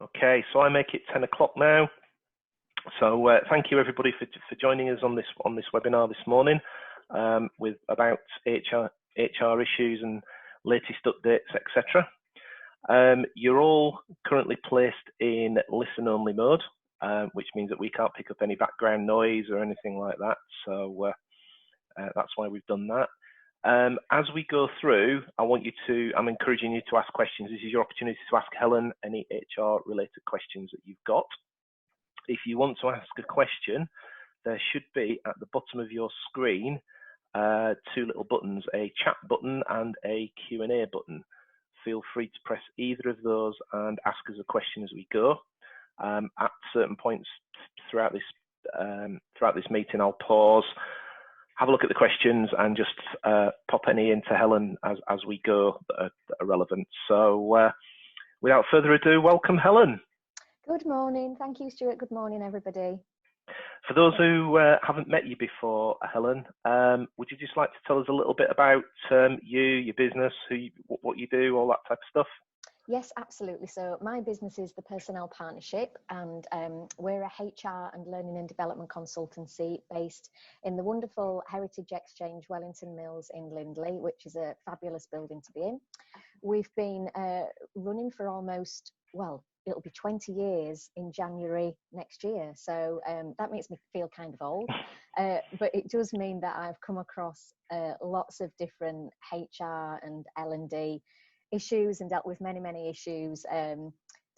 Okay, so I make it 10 o'clock now. So thank you everybody for joining us on this webinar this morning with about HR issues and latest updates, etc. You're all currently placed in listen-only mode, which means that we can't pick up any background noise or anything like that. So that's why we've done that. As we go through, I'm encouraging you to ask questions. This is your opportunity to ask Helen any HR related questions that you've got. If you want to ask a question, there should be at the bottom of your screen two little buttons, a chat button and a Q&A button. Feel free to press either of those and ask us a question as we go. At certain points throughout this meeting, I'll pause, have a look at the questions, and just pop any into Helen as we go that are relevant. So without further ado, welcome Helen. Good morning. Thank you, Stuart. Good morning, everybody. For those who haven't met you before, Helen, would you just like to tell us a little bit about you, your business, what you do, all that type of stuff? Yes, absolutely. So my business is the Personnel Partnership, and we're a HR and learning and development consultancy based in the wonderful Heritage Exchange, Wellington Mills in Lindley, which is a fabulous building to be in. We've been running for almost, well, it'll be 20 years in January next year. So that makes me feel kind of old, but it does mean that I've come across lots of different HR and L&D issues and dealt with many issues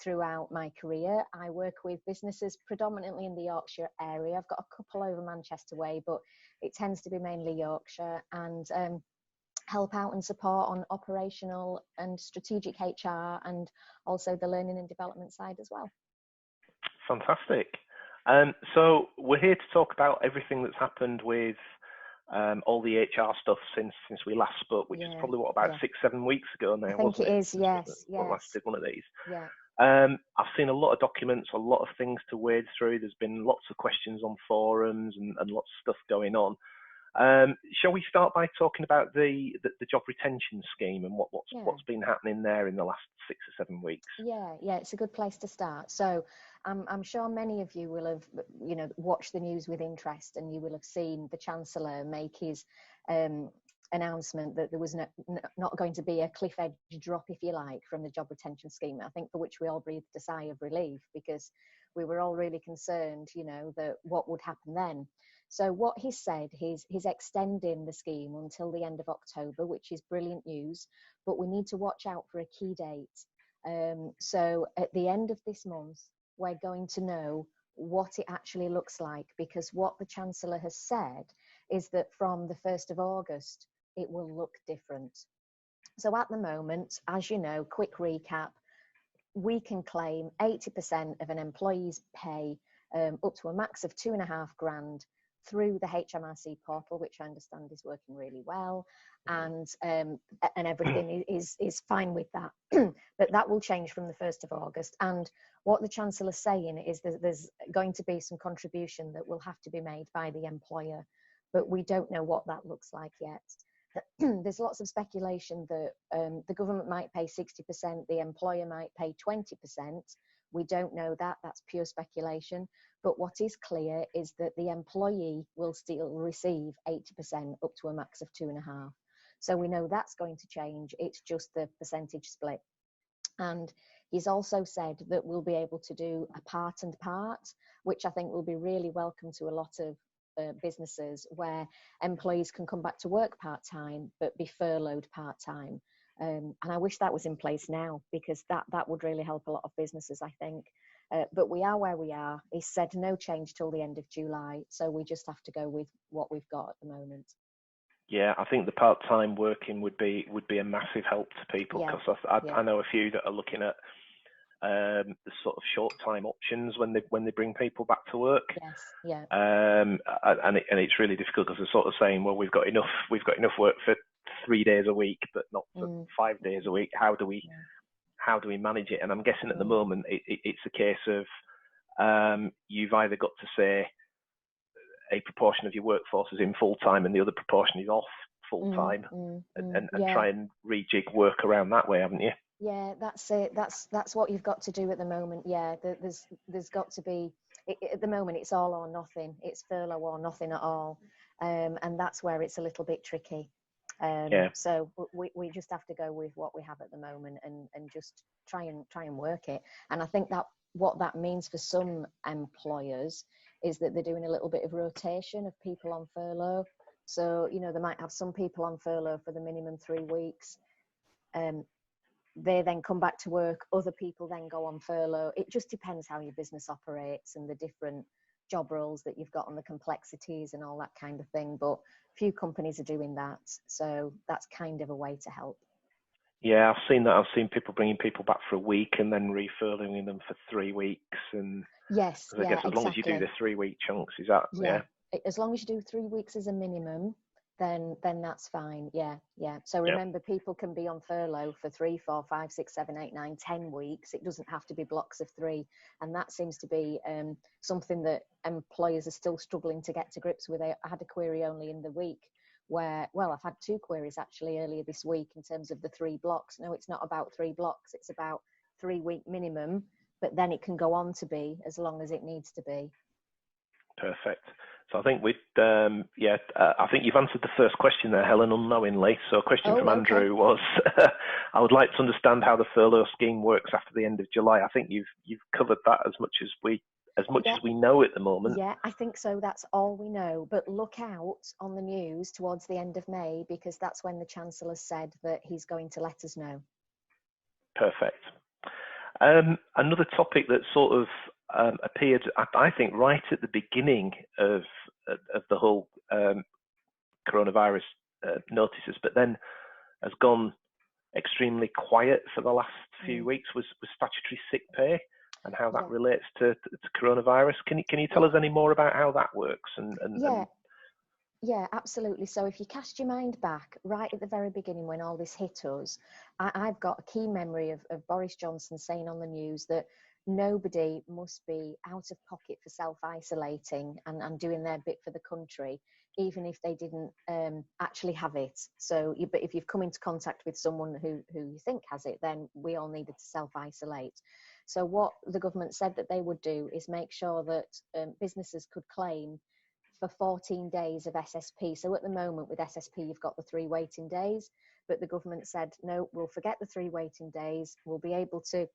throughout my career. I work with businesses predominantly in the Yorkshire area. I've got a couple over Manchester way, but it tends to be mainly Yorkshire, and help out and support on operational and strategic HR and also the learning and development side as well. Fantastic. So we're here to talk about everything that's happened with all the HR stuff since we last spoke, which is probably about 6-7 weeks ago now. I think it is, yes. Last did one of these. Yeah. I've seen a lot of documents, a lot of things to wade through. There's been lots of questions on forums and lots of stuff going on. Shall we start by talking about the job retention scheme and what's been happening there in the last 6 or 7 weeks? Yeah, it's a good place to start. So I'm sure many of you will have, watched the news with interest, and you will have seen the Chancellor make his announcement that there was not going to be a cliff edge drop, if you like, from the job retention scheme. I think for which we all breathed a sigh of relief, because we were all really concerned, that what would happen then. So what he said, he's extending the scheme until the end of October, which is brilliant news, but we need to watch out for a key date. So at the end of this month, we're going to know what it actually looks like, because what the Chancellor has said is that from the 1st of August, it will look different. So at the moment, as you know, quick recap, we can claim 80% of an employee's pay up to a max of £2,500 through the HMRC portal, which I understand is working really well, and everything is fine with that. But that will change from the 1st of August. And what the Chancellor's saying is that there's going to be some contribution that will have to be made by the employer, but we don't know what that looks like yet. There's lots of speculation that the government might pay 60%, the employer might pay 20%. We don't know that, that's pure speculation. But what is clear is that the employee will still receive 80% up to a max of 2.5. So we know that's going to change, it's just the percentage split. And he's also said that we'll be able to do a part and part, which I think will be really welcome to a lot of businesses, where employees can come back to work part-time but be furloughed part-time. And I wish that was in place now, because that would really help a lot of businesses, I think. But we are where we are. He said no change till the end of July, so we just have to go with what we've got at the moment. Yeah, I think the part-time working would be a massive help to people, because I know a few that are looking at the sort of short-time options when they bring people back to work. Yes, yeah. And it's really difficult, because they're sort of saying, well, we've got enough work for 3 days a week, but not for 5 days a week. How do we manage it? And I'm guessing at the moment it's a case of you've either got to say a proportion of your workforce is in full time and the other proportion is off full time, and try and rejig work around that way, haven't you? Yeah, that's it. That's what you've got to do at the moment. Yeah, there's got to be at the moment it's all or nothing. It's furlough or nothing at all, and that's where it's a little bit tricky. Yeah. So we just have to go with what we have at the moment and just try and work it. And I think that what that means for some employers is that they're doing a little bit of rotation of people on furlough. So they might have some people on furlough for the minimum 3 weeks. They then come back to work, other people then go on furlough. It just depends how your business operates and the different job roles that you've got and the complexities and all that kind of thing. But few companies are doing that. So that's kind of a way to help. Yeah, I've seen that. I've seen people bringing people back for a week and then refurloughing them for 3 weeks. And yes, I guess as long as you do the 3 week chunks, is that, yeah? As long as you do 3 weeks as a minimum, then that's fine. Yeah. So remember, people can be on furlough for 3, 4, 5, 6, 7, 8, 9, 10 weeks. It doesn't have to be blocks of 3, and that seems to be something that employers are still struggling to get to grips with. I had a query only in the week where, well, I've had 2 queries actually earlier this week in terms of the 3 blocks. No, it's not about 3 blocks. It's about 3 week minimum, but then it can go on to be as long as it needs to be. Perfect. So I think I think you've answered the first question there, Helen, unknowingly. So a question from Andrew was, I would like to understand how the furlough scheme works after the end of July. I think you've covered that as much as we know at the moment. Yeah, I think so. That's all we know. But look out on the news towards the end of May, because that's when the Chancellor said that he's going to let us know. Perfect. Another topic that sort of appeared, I think, right at the beginning of the whole coronavirus notices, but then has gone extremely quiet for the last few weeks was statutory sick pay and how that relates to coronavirus. Can you tell us any more about how that works? Yeah, absolutely. So if you cast your mind back right at the very beginning when all this hit us, I've got a key memory of Boris Johnson saying on the news that nobody must be out of pocket for self-isolating and doing their bit for the country, even if they didn't actually have it. So, but if you've come into contact with someone who you think has it, then we all needed to self-isolate. So what the government said that they would do is make sure that businesses could claim for 14 days of SSP. So at the moment with SSP, you've got the 3 waiting days, but the government said, no, we'll forget the 3 waiting days. We'll be able to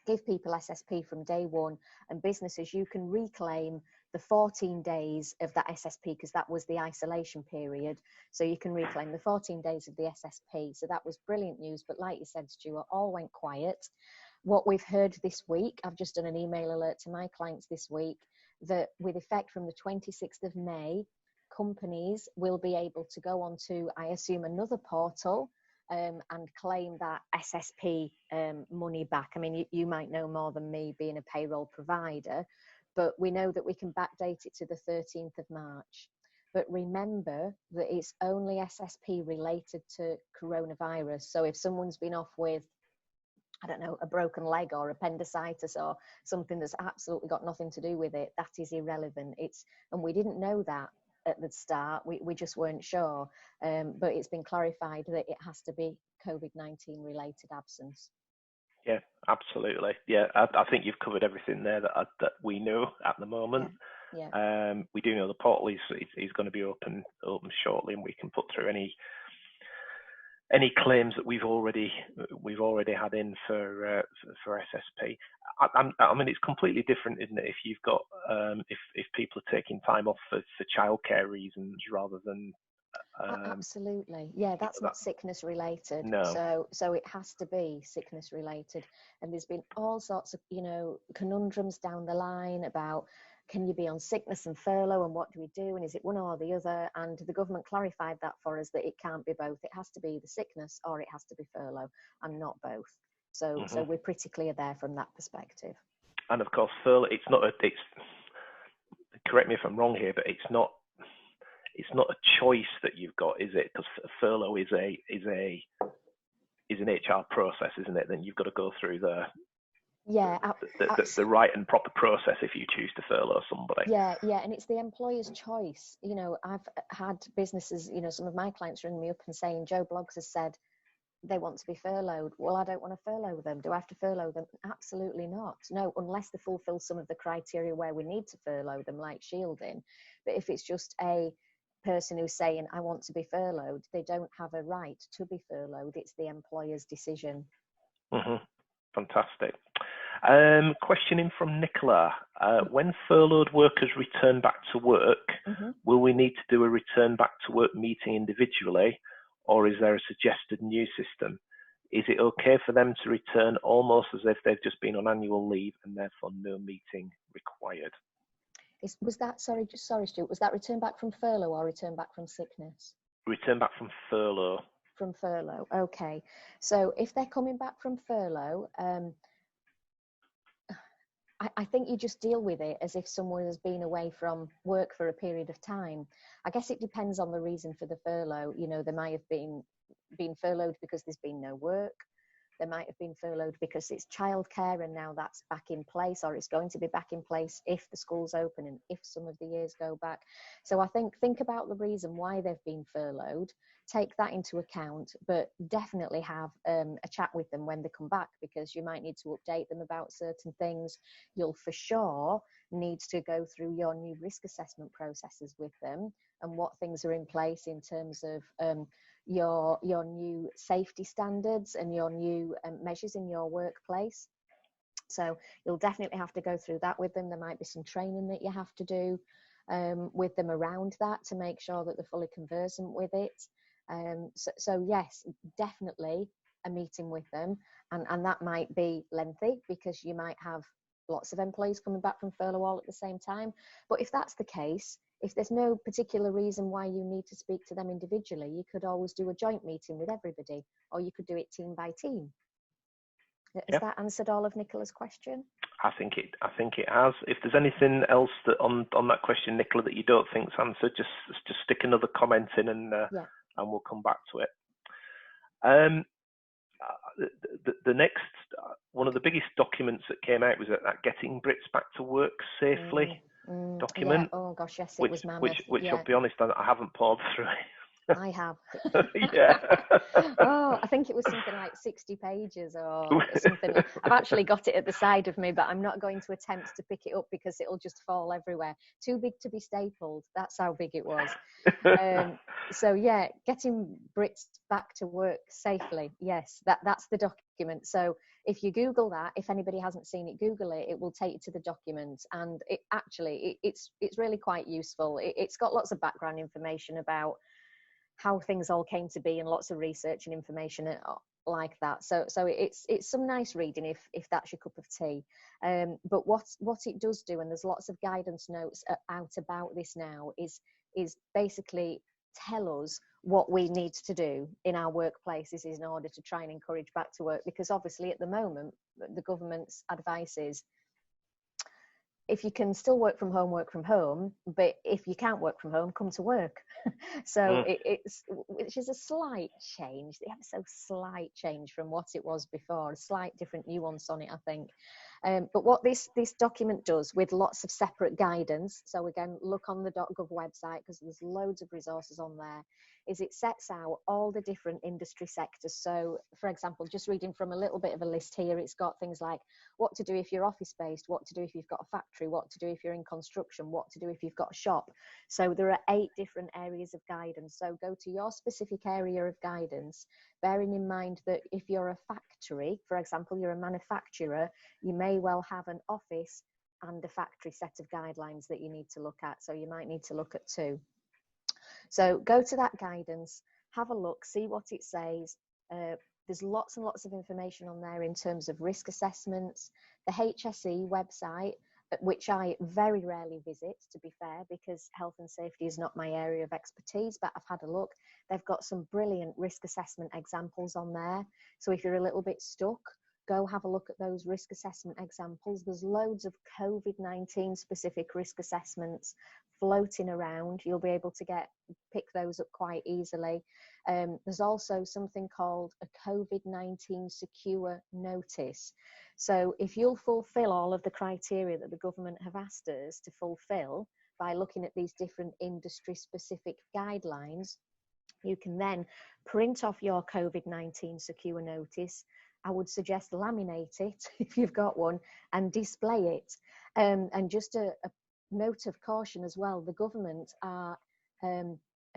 give people SSP from day 1, and businesses, you can reclaim the 14 days of that SSP because that was the isolation period. So you can reclaim the 14 days of the SSP. So that was brilliant news. But like you said, Stuart, all went quiet. What we've heard this week, I've just done an email alert to my clients this week, that with effect from the 26th of May, companies will be able to go on to, I assume, another portal and claim that SSP money back. I mean, you might know more than me being a payroll provider, but we know that we can backdate it to the 13th of March. But remember that it's only SSP related to coronavirus. So if someone's been off with, I don't know, a broken leg or appendicitis or something that's absolutely got nothing to do with it, that is irrelevant. And we didn't know that at the start. We just weren't sure. But it's been clarified that it has to be COVID-19 related absence. Yeah, absolutely. Yeah, I think you've covered everything there that we know at the moment. Yeah. We do know the portal is going to be open shortly, and we can put through any claims that we've already had in for SSP. I mean, it's completely different, isn't it? If you've got if people are taking time off for childcare reasons rather than absolutely, yeah, that's not sickness related. No. So it has to be sickness related. And there's been all sorts of conundrums down the line about, can you be on sickness and furlough, and what do we do, and is it one or the other? And the government clarified that for us, that it can't be both. It has to be the sickness or it has to be furlough, and not both. So so we're pretty clear there from that perspective. And of course, furlough, it's correct me if I'm wrong here, but it's not a choice that you've got, is it? Because furlough is an HR process, isn't it? Then you've got to go through the right and proper process if you choose to furlough somebody. Yeah, and it's the employer's choice. I've had businesses, some of my clients ring me up and saying, Joe Bloggs has said they want to be furloughed. Well, I don't want to furlough them. Do I have to furlough them? Absolutely not. No, unless they fulfill some of the criteria where we need to furlough them, like shielding. But if it's just a person who's saying, I want to be furloughed, they don't have a right to be furloughed. It's the employer's decision. Fantastic. Question in from Nicola. When furloughed workers return back to work, will we need to do a return back to work meeting individually, or is there a suggested new system? Is it okay for them to return almost as if they've just been on annual leave and therefore no meeting required? Was that, sorry Stuart, was that return back from furlough or return back from sickness? Return back from furlough. From furlough, okay. So if they're coming back from furlough, I think you just deal with it as if someone has been away from work for a period of time. I guess it depends on the reason for the furlough. You know, they might have been furloughed because there's been no work. They might have been furloughed because it's childcare and now that's back in place, or it's going to be back in place if the school's open and if some of the years go back. So I think about the reason why they've been furloughed, take that into account, but definitely have a chat with them when they come back, because you might need to update them about certain things. You'll for sure need to go through your new risk assessment processes with them and what things are in place in terms of your new safety standards and your new measures in your workplace. So you'll definitely have to go through that with them. There might be some training that you have to do with them around that to make sure that they're fully conversant with it. So yes, definitely a meeting with them, and that might be lengthy because you might have lots of employees coming back from furlough all at the same time. But if that's the case, if there's no particular reason why you need to speak to them individually, you could always do a joint meeting with everybody, or you could do it team by team. Has that answered all of Nicola's question? I think it has. If there's anything else that on that question, Nicola, that you don't think's answered, just stick another comment in and we'll come back to it. The next one of the biggest documents that came out was that Getting Brits Back to Work Safely document. Yeah. Oh gosh, yes, it was mammoth. Which I'll be honest, I haven't poured through it. I have. Yeah. Oh, I think it was something like 60 pages or something. I've actually got it at the side of me, but I'm not going to attempt to pick it up because it'll just fall everywhere. Too big to be stapled. That's how big it was. So yeah, Getting Brits Back to Work Safely. Yes, that's the document. So if you Google that, if anybody hasn't seen it, Google it. It will take you to the document, and it's really quite useful. It's got lots of background information about how things all came to be and lots of research and information like that. So it's some nice reading if that's your cup of tea. But what it does do, and there's lots of guidance notes out about this now, is basically tell us what we need to do in our workplaces in order to try and encourage back to work. Because obviously at the moment, the government's advice is, if you can still work from home, but if you can't work from home, come to work. So which is a slight change, the ever so slight change from what it was before, a slight different nuance on it, I think. But what this document does, with lots of separate guidance, so again, look on the .gov website because there's loads of resources on there, is it sets out all the different industry sectors. So for example, just reading from a little bit of a list here, it's got things like what to do if you're office based, what to do if you've got a factory, what to do if you're in construction, what to do if you've got a shop. So there are 8 different areas of guidance. So go to your specific area of guidance, bearing in mind that if you're a factory, for example, you're a manufacturer, you may well have an office and a factory set of guidelines that you need to look at. So you might need to look at 2. So go to that guidance, have a look, see what it says. There's lots and lots of information on there in terms of risk assessments. The HSE website, which I very rarely visit, to be fair, because health and safety is not my area of expertise, but I've had a look. They've got some brilliant risk assessment examples on there. So if you're a little bit stuck, go have a look at those risk assessment examples. There's loads of COVID-19 specific risk assessments floating around. You'll be able to pick those up quite easily. There's also something called a COVID-19 secure notice. So if you'll fulfill all of the criteria that the government have asked us to fulfill by looking at these different industry specific guidelines, You can then print off your COVID-19 secure notice. I would suggest laminate it if you've got one and display it. And just a note of caution as well, the government are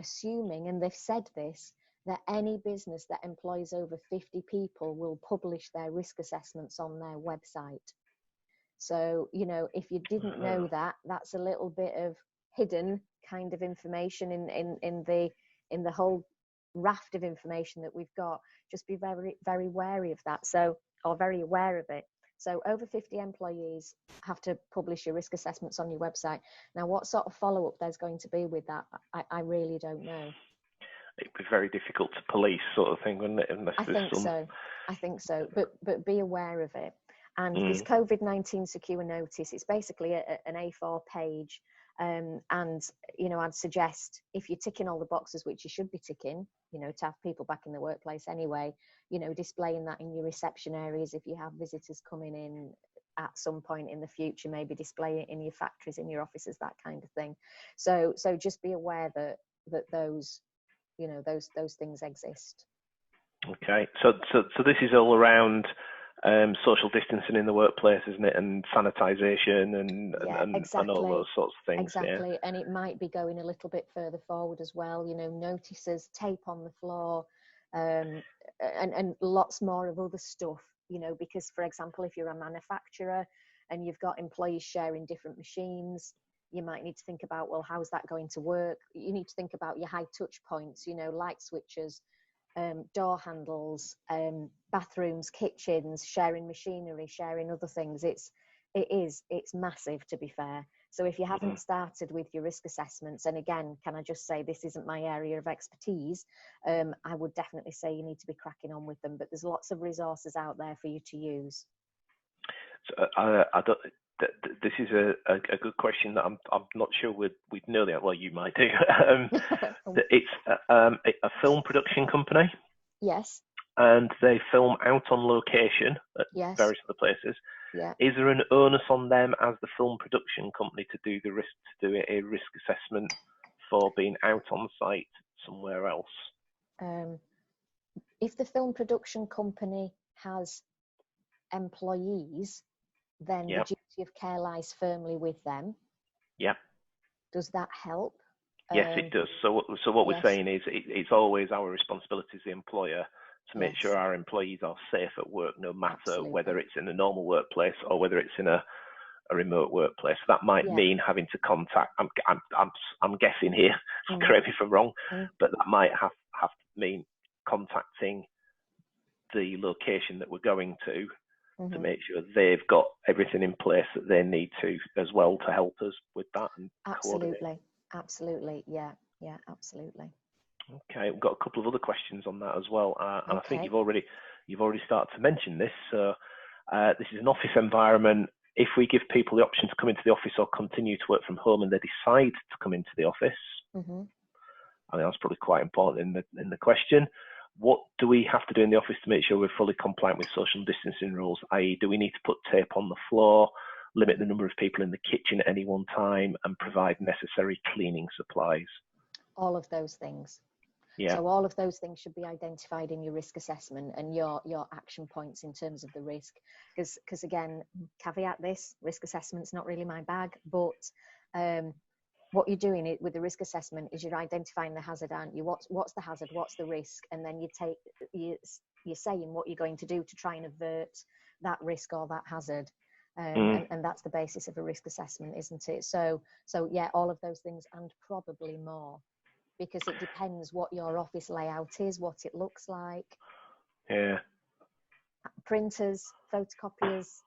assuming, and they've said this, that any business that employs over 50 people will publish their risk assessments on their website. So, you know, if you didn't know that, that's a little bit of hidden kind of information in the whole raft of information that we've got. Just be very, very wary of that. So, or very aware of it. So over 50 employees have to publish your risk assessments on your website. Now, what sort of follow-up there's going to be with that, I really don't know. It'd be very difficult to police, sort of thing, wouldn't it? Unless I think so. But be aware of it. And this COVID-19 secure notice, it's basically an A4 page. And, you know, I'd suggest if you're ticking all the boxes, which you should be ticking, you know, to have people back in the workplace anyway, you know, displaying that in your reception areas. If you have visitors coming in at some point in the future, maybe display it in your factories, in your offices, that kind of thing. So just be aware that those, you know, those things exist. Okay, so this is all around social distancing in the workplace, isn't it, and sanitisation and all those sorts of things. Exactly, yeah. And it might be going a little bit further forward as well. You know, notices, tape on the floor, and lots more of other stuff. You know, because for example, if you're a manufacturer and you've got employees sharing different machines, you might need to think about, well, how's that going to work? You need to think about your high touch points. You know, light switches, door handles, bathrooms, kitchens, sharing machinery, sharing other things. It's massive, to be fair. So if you haven't started with your risk assessments, and again, can I just say this isn't my area of expertise, I would definitely say you need to be cracking on with them, but there's lots of resources out there for you to use. So this is a good question that I'm not sure we'd know the answer. Well, you might do. It's a film production company. Yes. And they film out on location at various other places. Yeah. Is there an onus on them as the film production company to do a risk assessment for being out on site somewhere else? If the film production company has employees, then the duty of care lies firmly with them. Yeah. Does that help? Yes, it does. So what we're saying is it's always our responsibility as the employer to make sure our employees are safe at work, no matter whether it's in a normal workplace or whether it's in a remote workplace. That might mean having to contact. I'm guessing here. Correct me if I'm wrong, but that might have to mean contacting the location that we're going to make sure they've got everything in place that they need to as well to help us with that. And absolutely, yeah, absolutely. Okay, we've got a couple of other questions on that as well, and I think you've already started to mention this. So this is an office environment. If we give people the option to come into the office or continue to work from home, and they decide to come into the office, I think that's probably quite important in the question. What do we have to do in the office to make sure we're fully compliant with social distancing rules? I.e., do we need to put tape on the floor, limit the number of people in the kitchen at any one time, and provide necessary cleaning supplies? All of those things. Yeah. So all of those things should be identified in your risk assessment and your action points in terms of the risk. Because again, caveat this, risk assessment's not really my bag, but what you're doing with the risk assessment is you're identifying the hazard, aren't you? What's the hazard? What's the risk? And then you're saying what you're going to do to try and avert that risk or that hazard. And that's the basis of a risk assessment, isn't it? So yeah, all of those things and probably more, because it depends what your office layout is, what it looks like. Yeah. Printers, photocopiers,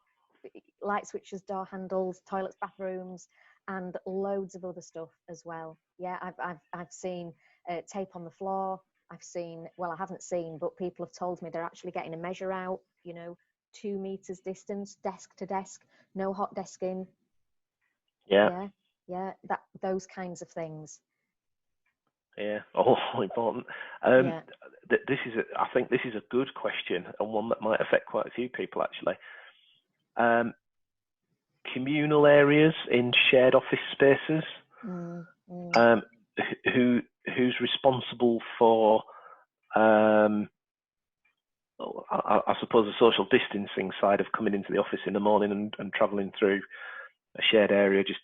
light switches, door handles, toilets, bathrooms, and loads of other stuff as well. Yeah, I've seen tape on the floor. I haven't seen, but people have told me they're actually getting a measure out, 2 meters distance, desk to desk, no hot desking. Yeah, those kinds of things. Yeah, all important. I think this is a good question, and one that might affect quite a few people actually. Communal areas in shared office spaces. Who who's responsible for, I suppose, the social distancing side of coming into the office in the morning and travelling through a shared area? Just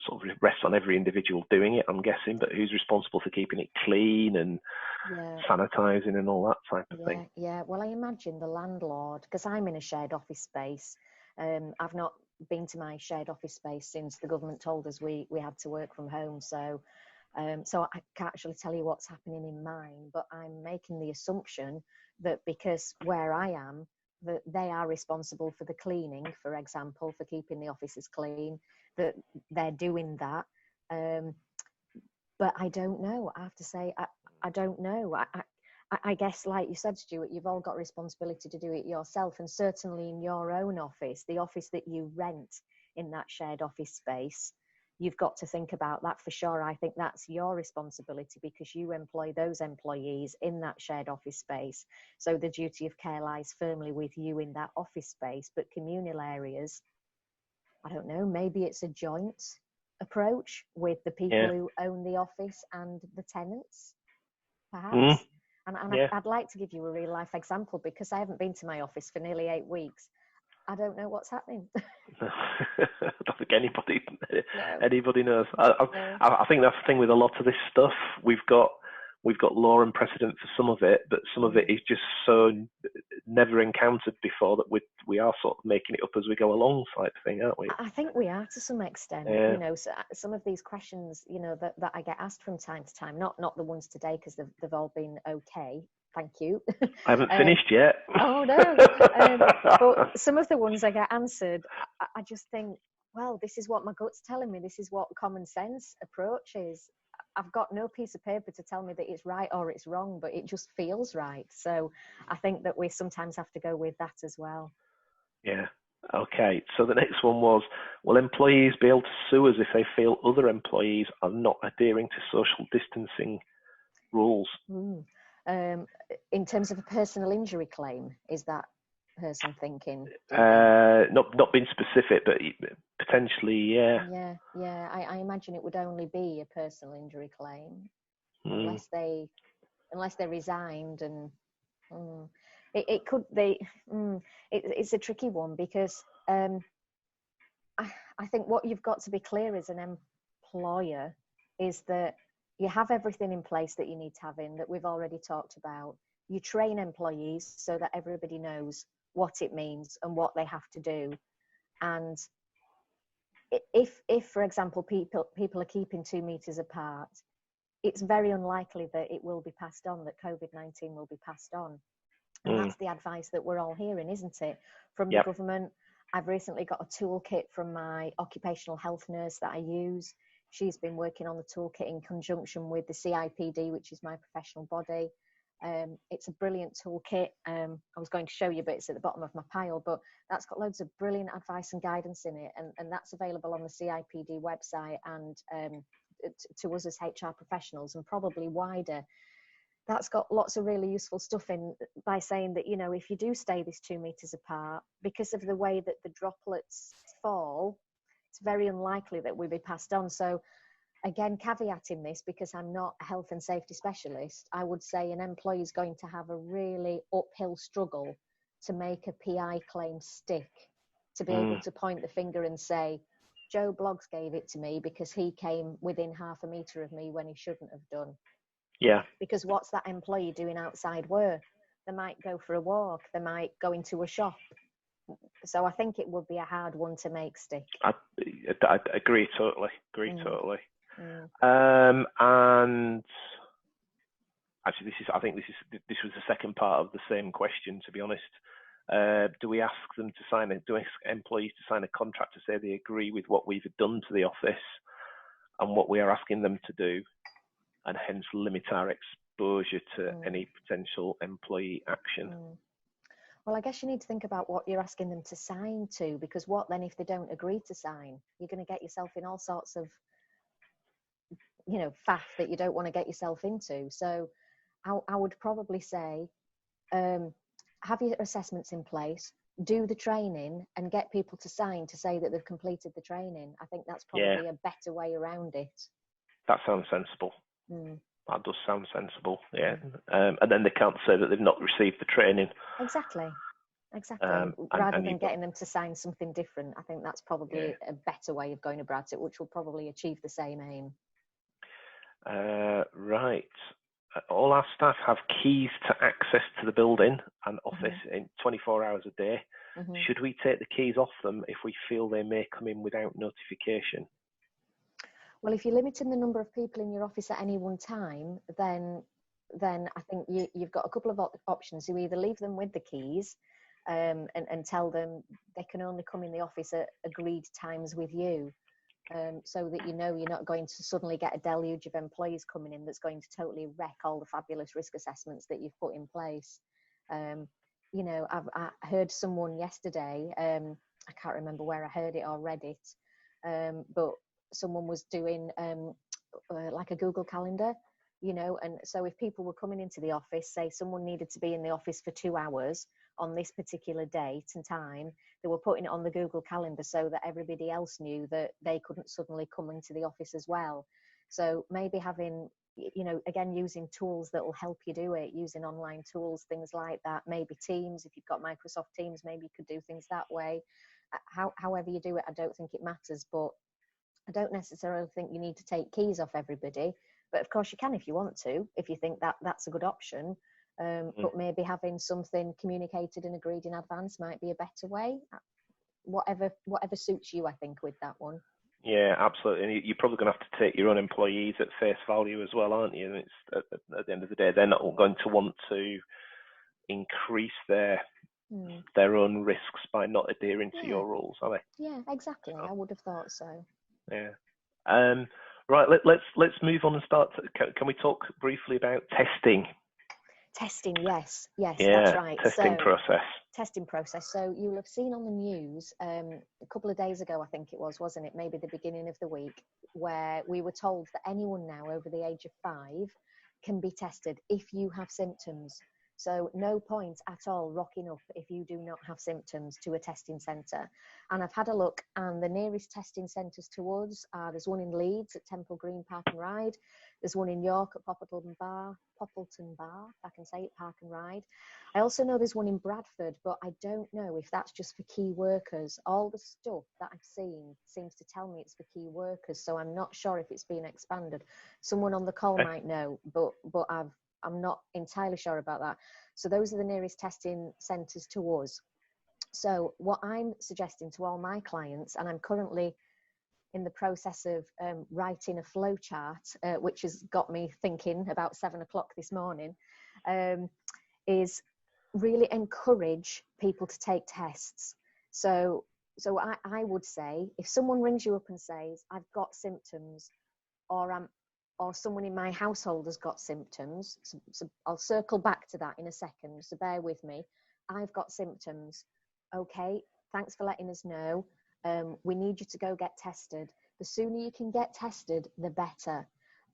sort of rests on every individual doing it, I'm guessing, but who's responsible for keeping it clean and sanitising and all that type of thing? Yeah, well, I imagine the landlord, because I'm in a shared office space. I've not been to my shared office space since the government told us we had to work from home, so I can't actually tell you what's happening in mine, but I'm making the assumption that because where I am, that they are responsible for the cleaning, for example, for keeping the offices clean, that they're doing that. But I don't know. I have to say, I don't know. I guess, like you said, Stuart, you've all got responsibility to do it yourself. And certainly in your own office, the office that you rent in that shared office space, you've got to think about that for sure. I think that's your responsibility because you employ those employees in that shared office space. So the duty of care lies firmly with you in that office space. But communal areas, I don't know, maybe it's a joint approach with the people who own the office and the tenants, perhaps. And I'd like to give you a real life example because I haven't been to my office for nearly 8 weeks. I don't know what's happening. I don't think anybody knows. I think that's the thing with a lot of this stuff. We've got law and precedent for some of it, but some of it is just so never encountered before that we are sort of making it up as we go along type thing, aren't we? I think we are to some extent. You know, so some of these questions, you know, that I get asked from time to time, not the ones today because they've all been okay. Thank you. I haven't finished yet. Oh no! But some of the ones I get answered, I just think, well, this is what my gut's telling me. This is what common sense approach is. I've got no piece of paper to tell me that it's right or it's wrong, but it just feels right. So I think that we sometimes have to go with that as well. Yeah. Okay. So the next one was, will employees be able to sue us if they feel other employees are not adhering to social distancing rules? In terms of a personal injury claim, is that person thinking? Not being specific, but potentially, yeah. Yeah. I imagine it would only be a personal injury claim, unless they resigned, and it could be. It's a tricky one because I think what you've got to be clear as an employer is that you have everything in place that you need to have in, that we've already talked about. You train employees so that everybody knows what it means and what they have to do. And if for example, people are keeping 2 meters apart, it's very unlikely that it will be passed on, that COVID-19 will be passed on. And that's the advice that we're all hearing, isn't it? From the government. I've recently got a toolkit from my occupational health nurse that I use. She's been working on the toolkit in conjunction with the CIPD, which is my professional body. It's a brilliant toolkit. I was going to show you, but it's at the bottom of my pile. But that's got loads of brilliant advice and guidance in it. And that's available on the CIPD website and to us as HR professionals and probably wider. That's got lots of really useful stuff in by saying that, you know, if you do stay this 2 meters apart, because of the way that the droplets fall, it's very unlikely that we'll be passed on. So again, caveating this, because I'm not a health and safety specialist, I would say an employee is going to have a really uphill struggle to make a PI claim stick, to be able to point the finger and say, Joe Bloggs gave it to me because he came within ½ a metre of me when he shouldn't have done. Yeah. Because what's that employee doing outside work? They might go for a walk. They might go into a shop. So I think it would be a hard one to make stick. I agree totally. Totally. And actually, this was the second part of the same question, to be honest. Do we ask them to sign do we ask employees to sign a contract to say they agree with what we've done to the office and what we are asking them to do, and hence limit our exposure to any potential employee action? Well, I guess you need to think about what you're asking them to sign to, because what then if they don't agree to sign? You're going to get yourself in all sorts of, you know, faff that you don't want to get yourself into. So I would probably say, have your assessments in place, do the training and get people to sign to say that they've completed the training. I think that's probably a better way around it. That sounds sensible. That does sound sensible, yeah. And then they can't say that they've not received the training. Exactly. And Rather than getting them to sign something different, I think that's probably yeah. a better way of going about it, which will probably achieve the same aim. Right. All our staff have keys to access to the building and office in 24 hours a day. Should we take the keys off them if we feel they may come in without notification? Well, if you're limiting the number of people in your office at any one time, then I think you've got a couple of options. You either leave them with the keys and tell them they can only come in the office at agreed times with you, so that you know you're not going to suddenly get a deluge of employees coming in that's going to totally wreck all the fabulous risk assessments that you've put in place. You know, I heard someone yesterday, I can't remember where I heard it or read it, but someone was doing like a Google Calendar, you know, and so if people were coming into the office, say someone needed to be in the office for 2 hours on this particular date and time, they were putting it on the Google Calendar so that everybody else knew that they couldn't suddenly come into the office as well. So maybe having, you know, again, using tools that will help you do it, using online tools, things like that, maybe Teams, if you've got Microsoft Teams, maybe you could do things that way. However you do it, I don't think it matters, but I don't necessarily think you need to take keys off everybody, but of course you can if you want to, if you think that that's a good option. But maybe having something communicated and agreed in advance might be a better way. Whatever suits you, I think, with that one. Yeah, absolutely. And you're probably going to have to take your own employees at face value as well, aren't you? And it's at the end of the day, they're not going to want to increase their own risks by not adhering to your rules, are they? Yeah, exactly. I would have thought so. Yeah. Right. Let's move on and start. Can we talk briefly about testing? Testing, yes, Yeah, that's right. Testing process. Testing process. So you'll have seen on the news a couple of days ago, I think it was, wasn't it? Maybe the beginning of the week, where we were told that anyone now over the age of 5 can be tested if you have symptoms. So no point at all rocking up if you do not have symptoms to a testing centre. And I've had a look, and the nearest testing centres to us are, there's one in Leeds at Temple Green Park and Ride. There's one in York at Poppleton Bar, if I can say it, Park and Ride. I also know there's one in Bradford, but I don't know if that's just for key workers. All the stuff that I've seen seems to tell me it's for key workers, so I'm not sure if it's been expanded. Someone on the call might know, but I'm not entirely sure about that. So those are the nearest testing centres to us. So what I'm suggesting to all my clients, and I'm currently in the process of writing a flow chart, which has got me thinking about 7 o'clock this morning, is really encourage people to take tests. So I would say, if someone rings you up and says, I've got symptoms, or someone in my household has got symptoms, so I'll circle back to that in a second, so bear with me. I've got symptoms. Okay, thanks for letting us know. We need you to go get tested. The sooner you can get tested, the better.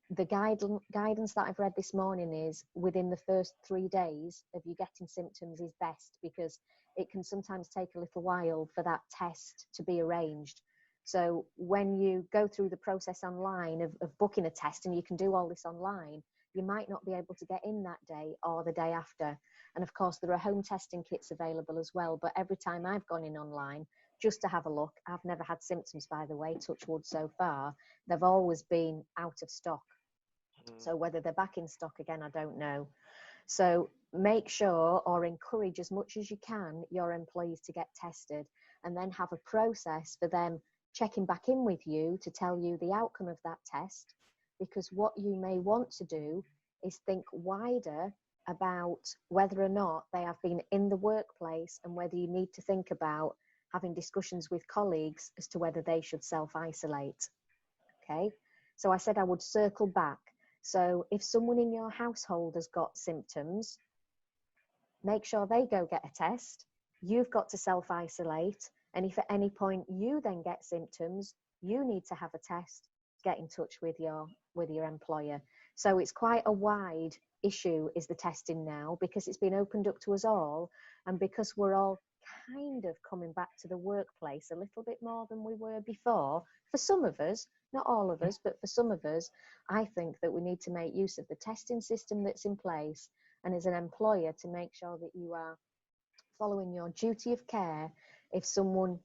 The guidance that I've read this morning is within the first 3 days of you getting symptoms is best, because it can sometimes take a little while for that test to be arranged. So when you go through the process online of booking a test, and you can do all this online, you might not be able to get in that day or the day after. And of course, there are home testing kits available as well. But every time I've gone in online just to have a look, I've never had symptoms, by the way, touch wood so far. They've always been out of stock. So whether they're back in stock again, I don't know. So make sure, or encourage as much as you can, your employees to get tested, and then have a process for them checking back in with you to tell you the outcome of that test. Because what you may want to do is think wider about whether or not they have been in the workplace, and whether you need to think about having discussions with colleagues as to whether they should self-isolate. Okay, so I said I would circle back. So if someone in your household has got symptoms, make sure they go get a test. You've got to self-isolate. And if at any point you then get symptoms, you need to have a test, get in touch with your employer. So it's quite a wide issue, is the testing now, because it's been opened up to us all, and because we're all kind of coming back to the workplace a little bit more than we were before. For some of us, not all of us, but for some of us, I think that we need to make use of the testing system that's in place, and as an employer to make sure that you are following your duty of care. If someone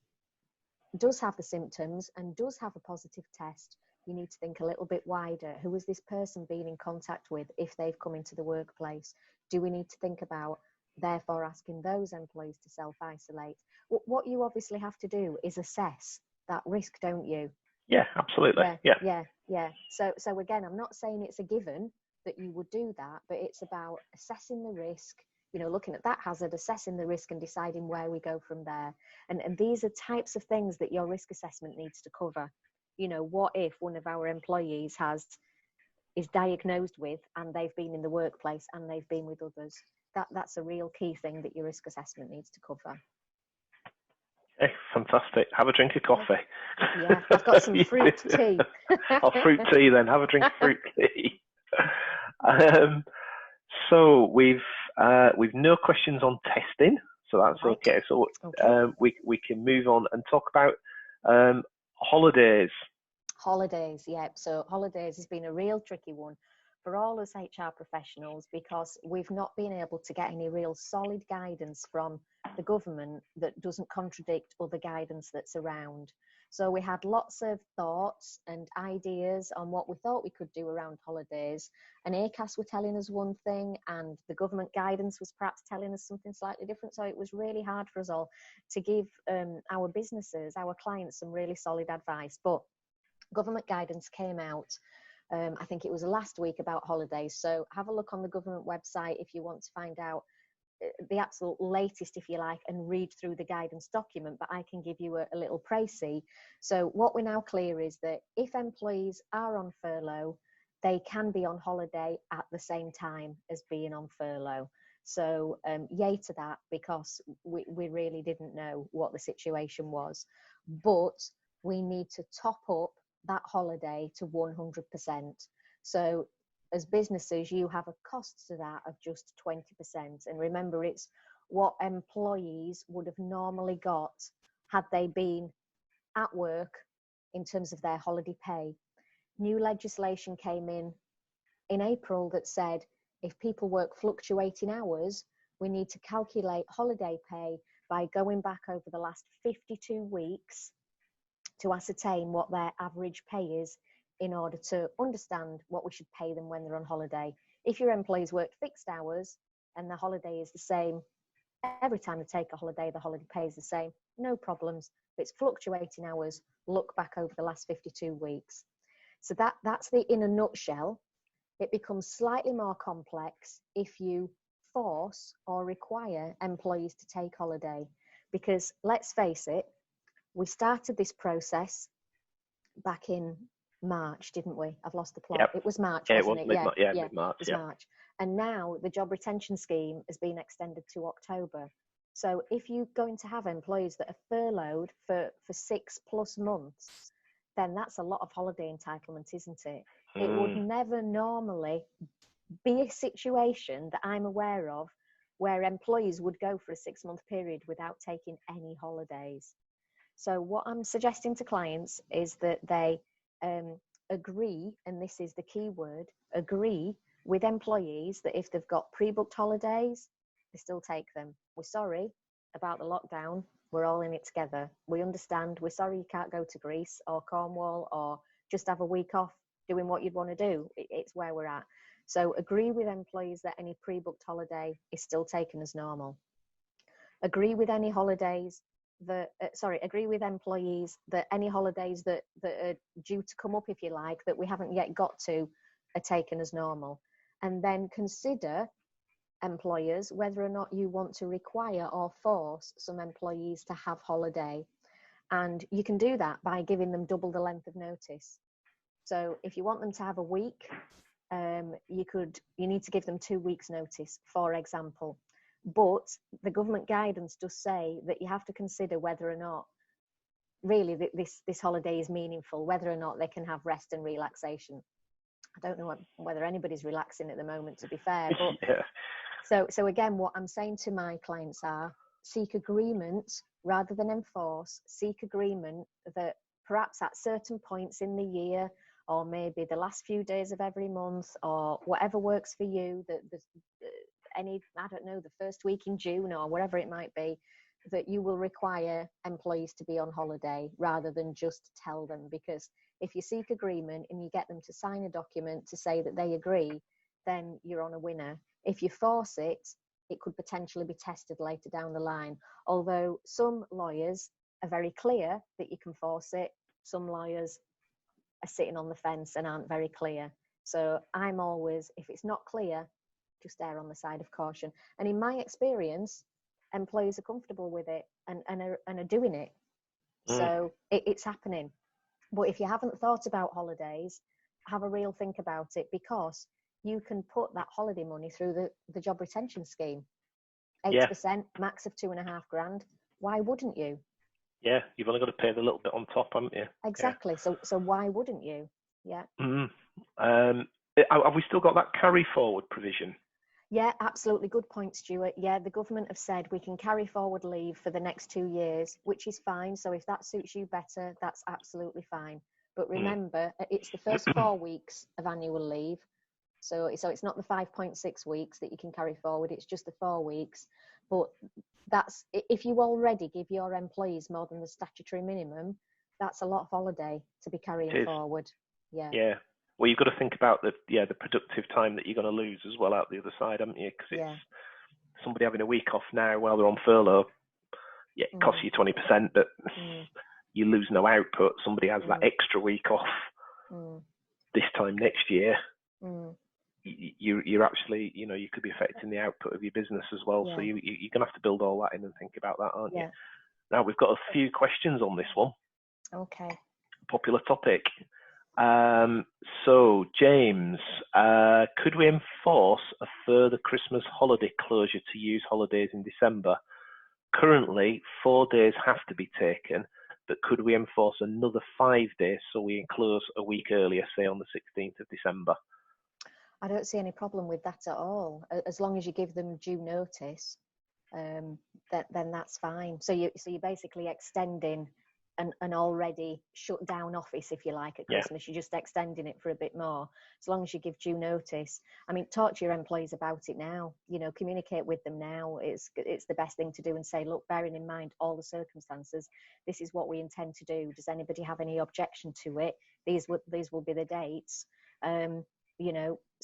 does have the symptoms and does have a positive test, you need to think a little bit wider. Who has this person been in contact with if they've come into the workplace? Do we need to think about therefore asking those employees to self-isolate? What you obviously have to do is assess that risk, don't you? Yeah, absolutely. Yeah. So again, I'm not saying it's a given that you would do that, but it's about assessing the risk, looking at that hazard, assessing the risk and deciding where we go from there. And these are types of things that your risk assessment needs to cover. What if one of our employees is diagnosed with, and they've been in the workplace and they've been with others? That's a real key thing that your risk assessment needs to cover. Okay, fantastic. Have a drink of coffee. Yeah, I've got some fruit tea. Fruit tea then. Have a drink of fruit tea. So we've no questions on testing, so that's right. Okay. So we can move on and talk about holidays. Holidays, yeah. So holidays has been a real tricky one for all us HR professionals, because we've not been able to get any real solid guidance from the government that doesn't contradict other guidance that's around. So we had lots of thoughts and ideas on what we thought we could do around holidays, and ACAS were telling us one thing and the government guidance was perhaps telling us something slightly different. So it was really hard for us all to give our businesses, our clients, some really solid advice. But government guidance came out, I think it was last week, about holidays. So have a look on the government website if you want to find out the absolute latest, if you like, and read through the guidance document, but I can give you a little précis. So what we're now clear is that if employees are on furlough, they can be on holiday at the same time as being on furlough. So yay to that, because we really didn't know what the situation was. But we need to top up that holiday to 100%. So as businesses, you have a cost to that of just 20%. And remember, it's what employees would have normally got had they been at work in terms of their holiday pay. New legislation came in April that said if people work fluctuating hours, we need to calculate holiday pay by going back over the last 52 weeks to ascertain what their average pay is, in order to understand what we should pay them when they're on holiday. If your employees work fixed hours and the holiday is the same, every time they take a holiday, the holiday pay is the same, no problems. If it's fluctuating hours, look back over the last 52 weeks. So that's in a nutshell. It becomes slightly more complex if you force or require employees to take holiday, because let's face it, we started this process back in March, didn't we? I've lost the plot. Yep. It was March, wasn't it? Mid-March. It was March. And now the job retention scheme has been extended to October. So if you're going to have employees that are furloughed for 6+ months, then that's a lot of holiday entitlement, isn't it? It would never normally be a situation that I'm aware of where employees would go for a 6-month period without taking any holidays. So what I'm suggesting to clients is that they agree, and this is the key word, agree with employees that if they've got pre-booked holidays, they still take them. We're sorry about the lockdown. We're all in it together. We understand. We're sorry you can't go to Greece or Cornwall or just have a week off doing what you'd want to do. It's where we're at. So agree with employees that any pre-booked holiday is still taken as normal. Agree with any holidays agree with employees that any holidays that are due to come up, if you like, that we haven't yet got to, are taken as normal. And then consider, employers, whether or not you want to require or force some employees to have holiday. And you can do that by giving them double the length of notice. So if you want them to have a week, you need to give them 2 weeks notice, for example. But the government guidance does say that you have to consider whether or not really this holiday is meaningful, whether or not they can have rest and relaxation. I don't know whether anybody's relaxing at the moment, to be fair. But so again, what I'm saying to my clients are, seek agreement rather than enforce. Seek agreement that perhaps at certain points in the year, or maybe the last few days of every month, or whatever works for you, I don't know, the first week in June or whatever it might be, that you will require employees to be on holiday rather than just tell them. Because if you seek agreement and you get them to sign a document to say that they agree, then you're on a winner. If you force it, it could potentially be tested later down the line. Although some lawyers are very clear that you can force it, some lawyers are sitting on the fence and aren't very clear. So I'm always, if it's not clear, just err on the side of caution. And in my experience, employees are comfortable with it and are doing it. So it's happening. But if you haven't thought about holidays, have a real think about it, because you can put that holiday money through the job retention scheme. 8%, max of £2,500. Why wouldn't you? Yeah, you've only got to pay the little bit on top, haven't you? Exactly. Yeah. So why wouldn't you? Yeah. Have we still got that carry forward provision? Yeah, absolutely. Good point, Stuart. Yeah, the government have said we can carry forward leave for the next 2 years, which is fine. So if that suits you better, that's absolutely fine. But remember, it's the first 4 weeks of annual leave. So it's not the 5.6 weeks that you can carry forward. It's just the 4 weeks. But that's, if you already give your employees more than the statutory minimum, that's a lot of holiday to be carrying forward. Yeah. Yeah. Well, you've got to think about the productive time that you're going to lose as well out the other side, haven't you? Because it's somebody having a week off now while they're on furlough. Yeah, it costs you 20%, but you lose no output. Somebody has that extra week off this time next year. You're actually, you could be affecting the output of your business as well. So you're going to have to build all that in and think about that, aren't you? Now, we've got a few questions on this one. Okay. Popular topic. So, James, could we enforce a further Christmas holiday closure to use holidays in December? Currently, 4 days have to be taken, but could we enforce another 5 days so we close a week earlier, say on the 16th of December? I don't see any problem with that at all. As long as you give them due notice, then that's fine. So you're basically extending an already shut down office, if you like, at Christmas. You're just extending it for a bit more, as long as you give due notice. I mean, talk to your employees about it now. Communicate with them now. It's the best thing to do, and say, look, bearing in mind all the circumstances, this is what we intend to do. Does anybody have any objection to it? These will be the dates.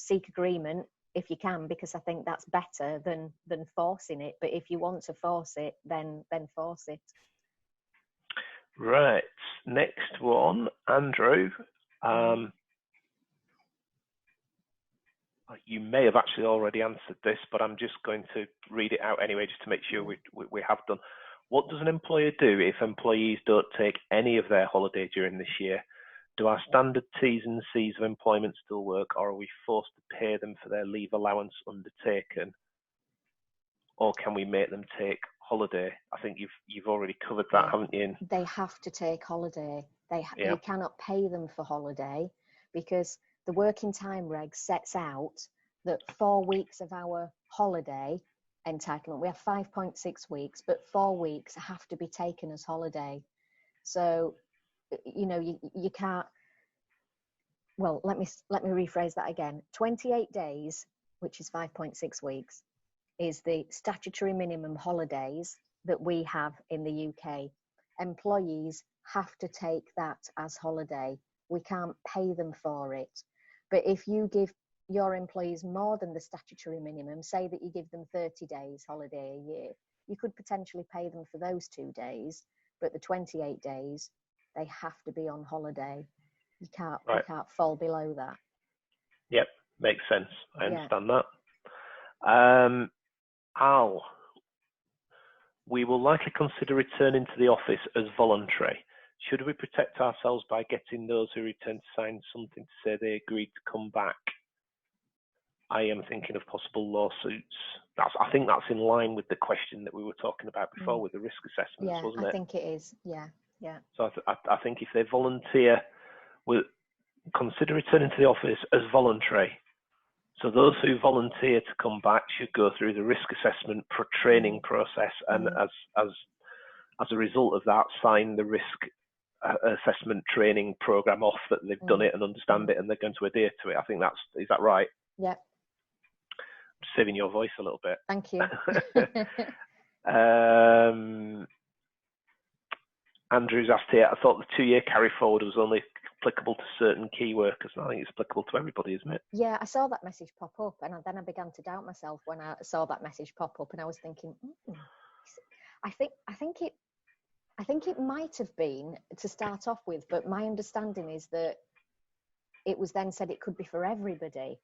Seek agreement if you can, because I think that's better than forcing it. But if you want to force it, then force it. Right. Next one, Andrew. You may have actually already answered this, but I'm just going to read it out anyway, just to make sure we have done. What does an employer do if employees don't take any of their holiday during this year? Do our standard T's and C's of employment still work, or are we forced to pay them for their leave allowance undertaken? Or can we make them take holiday? I think you've already covered that, haven't you? They have to take holiday. You cannot pay them for holiday, because the working time reg sets out that 4 weeks of our holiday entitlement, we have 5.6 weeks, but 4 weeks have to be taken as holiday. So you can't. Well, let me rephrase that again. 28 days, which is 5.6 weeks, is the statutory minimum holidays that we have in the UK. Employees have to take that as holiday. We can't pay them for it. But if you give your employees more than the statutory minimum, say that you give them 30 days holiday a year, you could potentially pay them for those 2 days, but the 28 days, they have to be on holiday. You can't fall below that. Yep, makes sense. I understand that. Al, we will likely consider returning to the office as voluntary. Should we protect ourselves by getting those who return to sign something to say they agreed to come back? I am thinking of possible lawsuits. I think that's in line with the question that we were talking about before with the risk assessments, wasn't it? I think it is. Yeah. So I think if they volunteer, we'll consider returning to the office as voluntary. So those who volunteer to come back should go through the risk assessment training process, and as a result of that, sign the risk assessment training program off that they've done it and understand it, and they're going to adhere to it. I think is that right? Yeah. I'm saving your voice a little bit. Thank you. Andrew's asked here, I thought the 2-year carry forward was only applicable to certain key workers. I think it's applicable to everybody, isn't it? Yeah, I saw that message pop up, and then I began to doubt myself when I saw that message pop up, and I was thinking, I think it might have been to start off with, but my understanding is that it was then said it could be for everybody.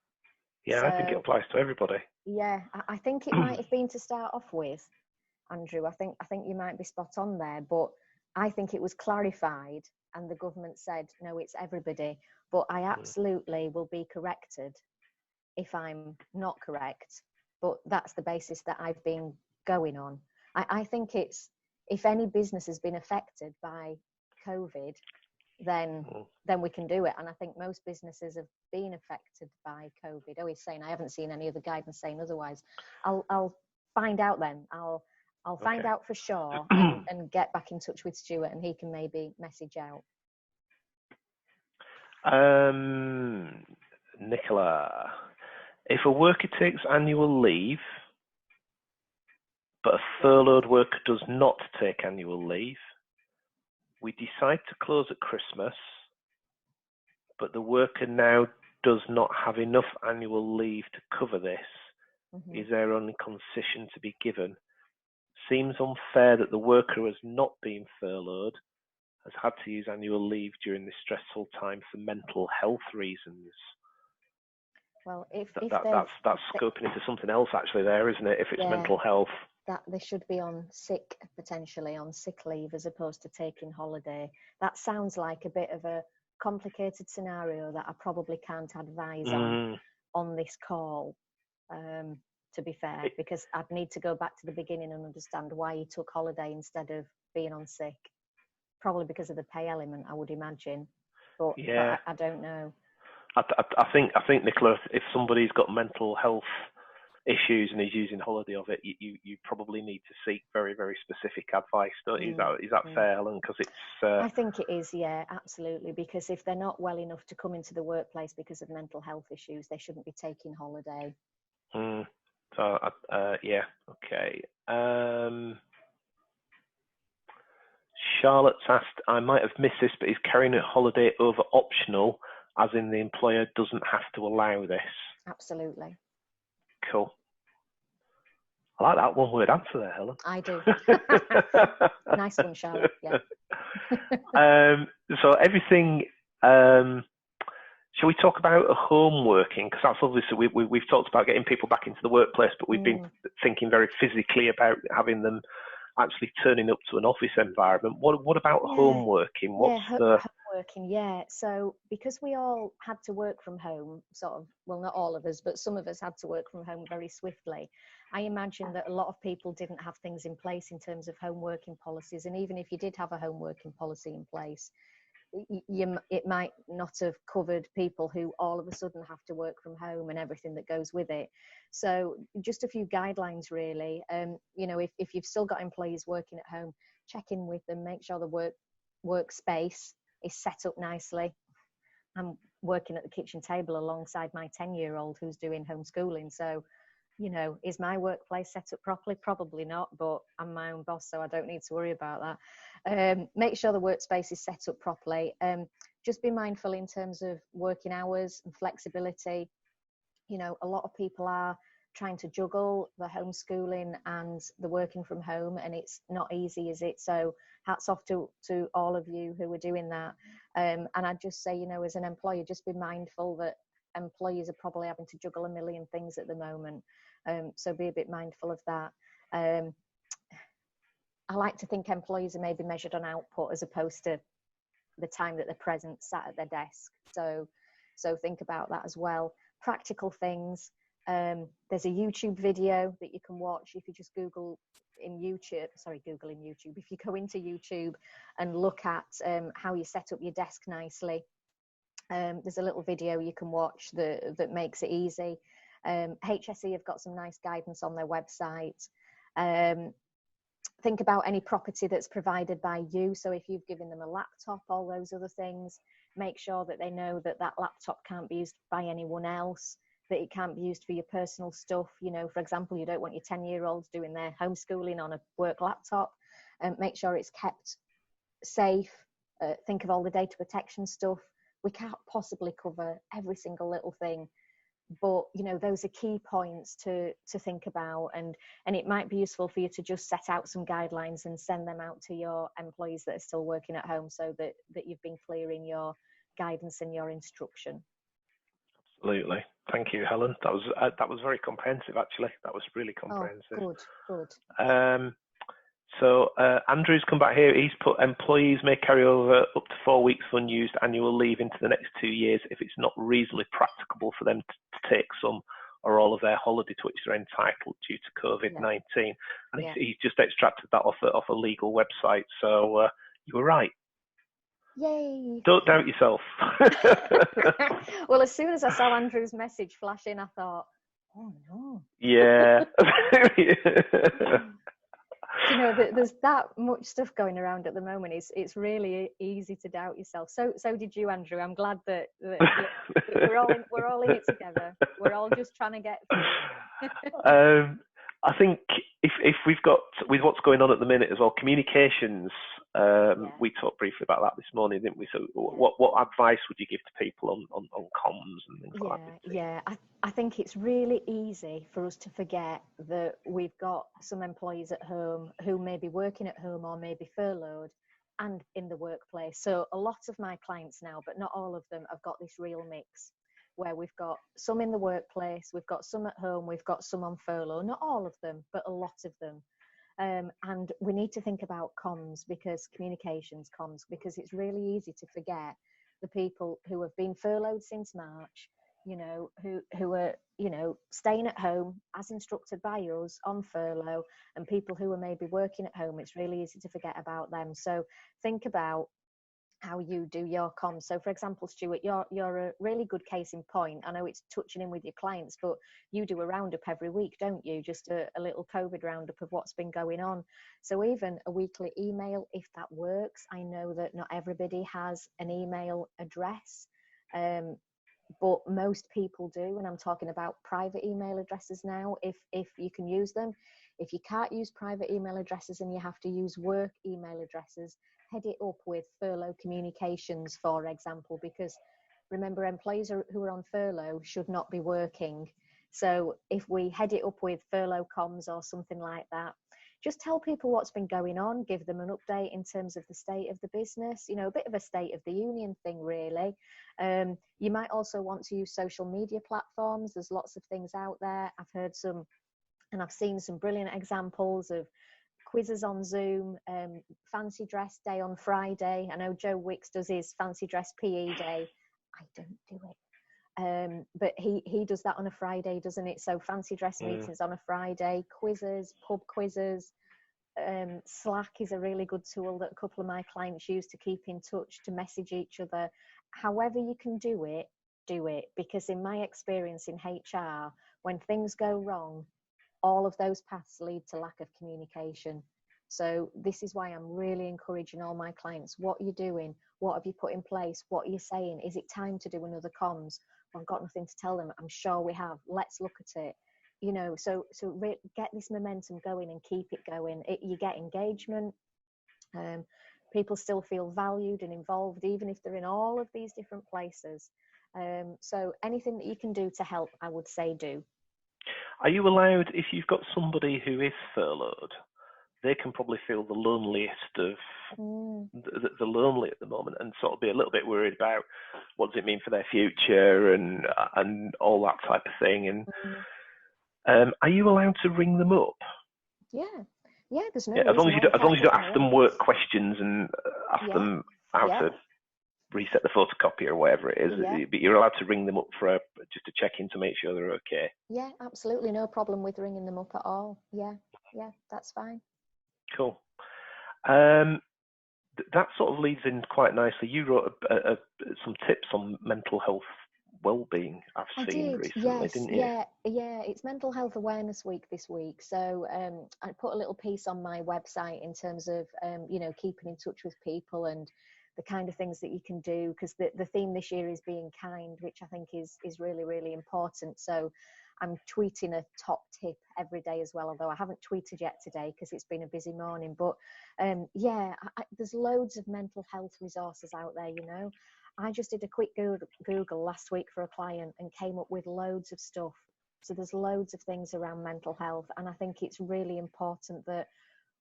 Yeah, so, I think it applies to everybody. Yeah, I think it might have been to start off with, Andrew. I think you might be spot on there, but I think it was clarified and the government said, no, it's everybody. But I absolutely will be corrected if I'm not correct. But that's the basis that I've been going on. I think it's, if any business has been affected by COVID, then we can do it. And I think most businesses have been affected by COVID. Oh, he's saying, I haven't seen any other guidance saying otherwise. I'll find out then. I'll find out for sure and get back in touch with Stuart, and he can maybe message out. Nicola, if a worker takes annual leave, but a furloughed worker does not take annual leave, we decide to close at Christmas, but the worker now does not have enough annual leave to cover this. Is there only concession to be given? Seems unfair that the worker who has not been furloughed has had to use annual leave during this stressful time for mental health reasons. Well, that's scoping into something else actually there, isn't it? If it's mental health. That they should be potentially on sick leave as opposed to taking holiday. That sounds like a bit of a complicated scenario that I probably can't advise on this call, to be fair, because I'd need to go back to the beginning and understand why he took holiday instead of being on sick. Probably because of the pay element, I would imagine, but I don't know. I think Nicola, if somebody's got mental health issues and is using holiday of it, you probably need to seek very, very specific advice, don't you? Is that fair, Helen? Because it's I think it is, yeah, absolutely, because if they're not well enough to come into the workplace because of mental health issues, they shouldn't be taking holiday. So yeah, okay. Charlotte's asked, I might have missed this, but is carrying a holiday over optional, as in the employer doesn't have to allow this? Absolutely. Cool. I like that one-word answer there, Helen. I do. Nice one, Charlotte. Yeah. So everything. Shall we talk about home working? Because that's obviously we've talked about getting people back into the workplace, but we've been thinking very physically about having them actually turning up to an office environment. What about home working? What's home working? Yeah. So because we all had to work from home, well, not all of us, but some of us had to work from home very swiftly. I imagine that a lot of people didn't have things in place in terms of home working policies. And even if you did have a home working policy in place, it might not have covered people who all of a sudden have to work from home and everything that goes with it. So just a few guidelines really. If you've still got employees working at home, check in with them, make sure the workspace is set up nicely. I'm working at the kitchen table alongside my 10-year-old who's doing homeschooling. So, is my workplace set up properly? Probably not, but I'm my own boss, so I don't need to worry about that. Make sure the workspace is set up properly. Just be mindful in terms of working hours and flexibility. A lot of people are trying to juggle the homeschooling and the working from home, and it's not easy, is it? So hats off to all of you who are doing that. And I'd just say, as an employer, just be mindful that employees are probably having to juggle a million things at the moment. So be a bit mindful of that. I like to think employees are maybe measured on output as opposed to the time that they're present sat at their desk. So think about that as well. Practical things. There's a YouTube video that you can watch if you just Google in YouTube. If you go into YouTube and look at how you set up your desk nicely, there's a little video you can watch that makes it easy. HSE have got some nice guidance on their website. Think about any property that's provided by you. So if you've given them a laptop, all those other things, make sure that they know that that laptop can't be used by anyone else, that it can't be used for your personal stuff. You know, for example, you don't want your 10-year-olds doing their homeschooling on a work laptop. Make sure it's kept safe. Think of all the data protection stuff. We can't possibly cover every single little thing, but you know, those are key points to think about, and it might be useful for you to just set out some guidelines and send them out to your employees that are still working at home, so that you've been clear in your guidance and your instruction. Absolutely. Thank you, Helen. That was very comprehensive, actually. That was really comprehensive. Oh, good. So Andrew's come back here. He's put employees may carry over up to 4 weeks of unused annual leave into the next 2 years if it's not reasonably practicable for them to take some or all of their holiday to which they're entitled due to COVID-19. Yeah. And he's just extracted that off a legal website. So you were right. Yay. Don't doubt yourself. Well, as soon as I saw Andrew's message flash in, I thought, oh no. Yeah. You know, there's that much stuff going around at the moment. It's really easy to doubt yourself. So did you, Andrew. I'm glad that we're all in it together. We're all just trying to get through. I think if we've got, with what's going on at the minute as well, communications. We talked briefly about that this morning, didn't we? So what advice would you give to people on comms and things like that? Yeah, I think it's really easy for us to forget that we've got some employees at home who may be working at home or may be furloughed and in the workplace. So a lot of my clients now, but not all of them, have got this real mix where we've got some in the workplace, we've got some at home, we've got some on furlough, not all of them, but a lot of them. And we need to think about comms, because it's really easy to forget the people who have been furloughed since March, you know, who are, you know, staying at home as instructed by us on furlough, and people who are maybe working at home. It's really easy to forget about them. So think about how you do your comms. So for example, Stuart, you're a really good case in point. I know it's touching in with your clients, but you do a roundup every week, don't you? Just a little COVID roundup of what's been going on. So even a weekly email, if that works. I know that not everybody has an email address, but most people do, and I'm talking about private email addresses now, if you can use them. If you can't use private email addresses and you have to use work email addresses, head it up with furlough communications, for example, because remember, employees who are on furlough should not be working. So if we head it up with furlough comms or something like that, just tell people what's been going on, give them an update in terms of the state of the business, you know, a bit of a state of the union thing, really. You might also want to use social media platforms. There's lots of things out there. I've heard some, and I've seen some brilliant examples of quizzes on Zoom, fancy dress day on Friday. I know Joe Wicks does his fancy dress PE day. I don't do it. But he does that on a Friday, doesn't it? So fancy dress meetings on a Friday, quizzes, pub quizzes. Slack is a really good tool that a couple of my clients use to keep in touch, to message each other. However you can do it, because in my experience in HR, when things go wrong, all of those paths lead to lack of communication. So this is why I'm really encouraging all my clients. What are you doing? What have you put in place? What are you saying? Is it time to do another comms? I've got nothing to tell them. I'm sure we have. Let's look at it. You know, so get this momentum going and keep it going. You get engagement. People still feel valued and involved, even if they're in all of these different places. So anything that you can do to help, I would say do. Are you allowed, if you've got somebody who is furloughed, they can probably feel the loneliest of the lonely at the moment, and sort of be a little bit worried about what does it mean for their future and all that type of thing. And are you allowed to ring them up? Yeah. There's no. As long as you don't ask them work questions and ask them how to reset the photocopier or whatever it is, but you're allowed to ring them up for just to check in to make sure they're okay. Yeah, absolutely, no problem with ringing them up at all. Yeah, that's fine. Cool. That sort of leads in quite nicely. You wrote some tips on mental health well-being, I've I seen did, recently, yes, didn't you? yeah. It's Mental Health Awareness Week this week. So I put a little piece on my website in terms of, keeping in touch with people and the kind of things that you can do, because the theme this year is being kind, which I think is really, really important. So I'm tweeting a top tip every day as well, although I haven't tweeted yet today because it's been a busy morning. But there's loads of mental health resources out there, I just did a quick Google last week for a client and came up with loads of stuff. So there's loads of things around mental health. And I think it's really important that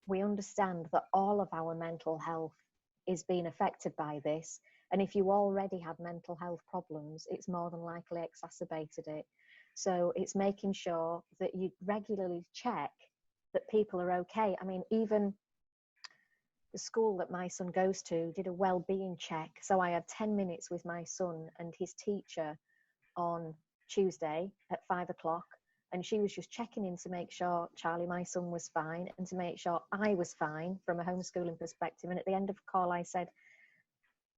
we understand that all of our mental health is being affected by this. And if you already had mental health problems, it's more than likely exacerbated it. So it's making sure that you regularly check that people are okay. I mean, even the school that my son goes to did a well-being check. So I had 10 minutes with my son and his teacher on Tuesday at 5 o'clock. And she was just checking in to make sure Charlie, my son, was fine and to make sure I was fine from a homeschooling perspective. And at the end of the call, I said,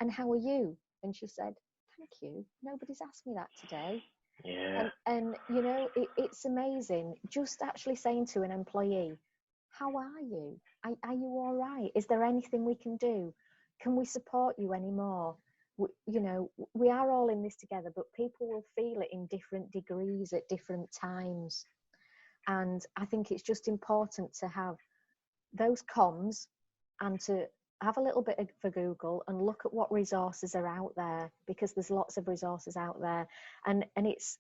"And how are you?" And she said, "Thank you. Nobody's asked me that today." Yeah. And it's amazing. Just actually saying to an employee, "How are you? Are you all right? Is there anything we can do? Can we support you anymore?" We are all in this together, but people will feel it in different degrees at different times. And I think it's just important to have those comms and to have a little bit for Google and look at what resources are out there, because there's lots of resources out there. And it's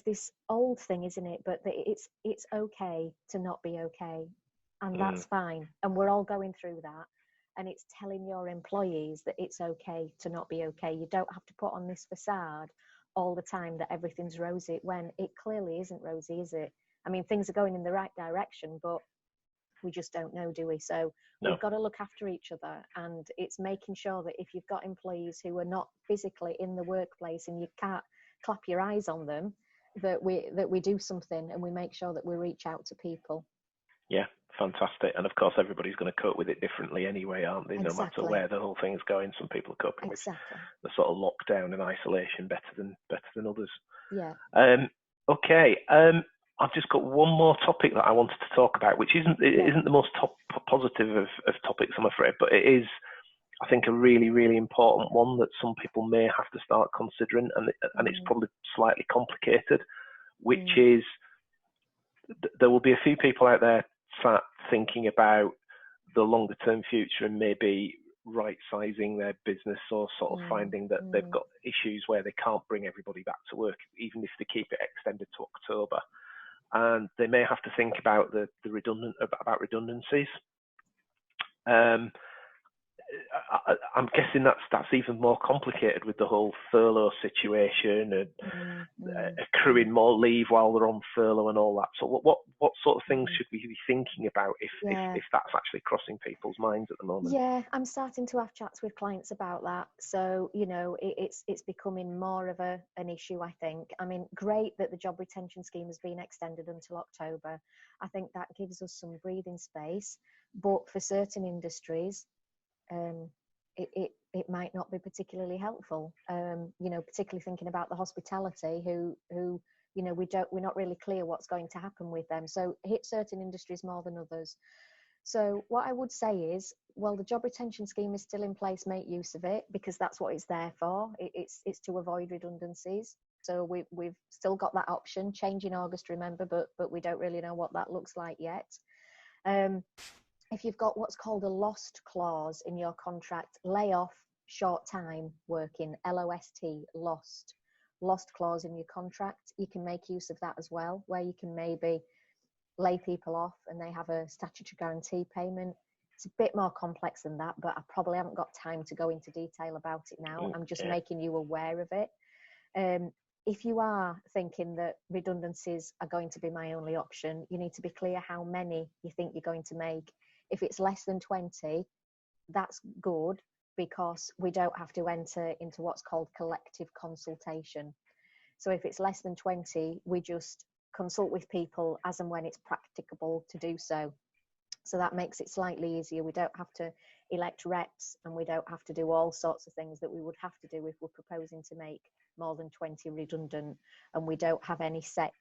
this old thing, isn't it? But it's okay to not be okay. And that's fine. And we're all going through that. And it's telling your employees that it's okay to not be okay. You don't have to put on this facade all the time that everything's rosy when it clearly isn't rosy, is it? I mean, things are going in the right direction, but we just don't know, do we? So we've got to look after each other. And it's making sure that if you've got employees who are not physically in the workplace and you can't clap your eyes on them, that we do something and we make sure that we reach out to people. Yeah, fantastic. And of course, everybody's going to cope with it differently anyway, aren't they? No matter where the whole thing's going, some people are coping with the sort of lockdown and isolation better than others. Yeah. Okay. I've just got one more topic that I wanted to talk about, which isn't the most positive of topics, I'm afraid, but it is, I think, a really, really important one that some people may have to start considering, and it's probably slightly complicated, which is there will be a few people out there sat thinking about the longer term future and maybe right sizing their business, or sort of finding that they've got issues where they can't bring everybody back to work, even if they keep it extended to October. And they may have to think about about redundancies. I'm guessing that's even more complicated with the whole furlough situation and accruing more leave while they're on furlough and all that. So what sort of things should we be thinking about if that's actually crossing people's minds at the moment? Yeah, I'm starting to have chats with clients about that. So, it's becoming more of an issue, I think. I mean, great that the job retention scheme has been extended until October. I think that gives us some breathing space. But for certain industries, it might not be particularly helpful. Particularly thinking about the hospitality, who we're not really clear what's going to happen with them. So hit certain industries more than others. So what I would say is, well, the job retention scheme is still in place. Make use of it, because that's what it's there for. It's to avoid redundancies. So we've still got that option. Change in August, remember, but we don't really know what that looks like yet. If you've got what's called a lost clause in your contract, layoff, short time working, LOST, lost clause in your contract, you can make use of that as well, where you can maybe lay people off and they have a statutory guarantee payment. It's a bit more complex than that, but I probably haven't got time to go into detail about it now. I'm just making you aware of it. If you are thinking that redundancies are going to be my only option, you need to be clear how many you think you're going to make. If it's less than 20, that's good, because we don't have to enter into what's called collective consultation. So if it's less than 20, we just consult with people as and when it's practicable to do so. So that makes it slightly easier. We don't have to elect reps, and we don't have to do all sorts of things that we would have to do if we're proposing to make more than 20 redundant, and we don't have any set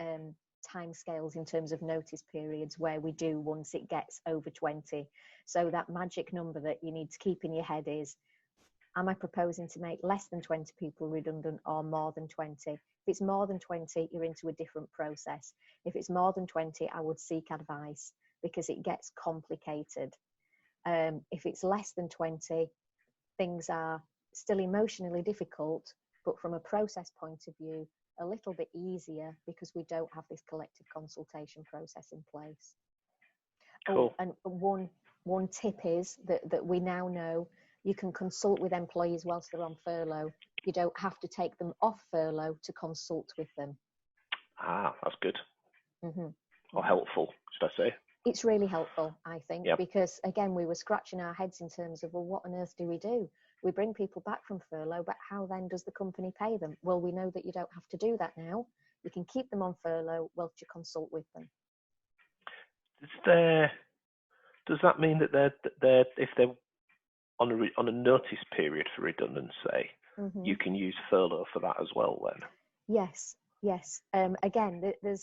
timescales in terms of notice periods where we do once it gets over 20. So that magic number that you need to keep in your head is, am I proposing to make less than 20 people redundant or more than 20? If it's more than 20, you're into a different process. If it's more than 20, I would seek advice because it gets complicated. If it's less than 20, things are still emotionally difficult, but from a process point of view, a little bit easier because we don't have this collective consultation process in place. Cool. Oh, and one tip is that we now know you can consult with employees whilst they're on furlough. You don't have to take them off furlough to consult with them. Ah, that's good. Mm-hmm. Or helpful, should I say. It's really helpful, I think, Yep. because again, we were scratching our heads in terms of, well, what on earth do we do? We bring people back from furlough, but how then does the company pay them? Well, we know that you don't have to do that now. You can keep them on furlough whilst you consult with them. Does that mean that they're if they're on a notice period for redundancy, Mm-hmm. you can use furlough for that as well then? Yes. Again, there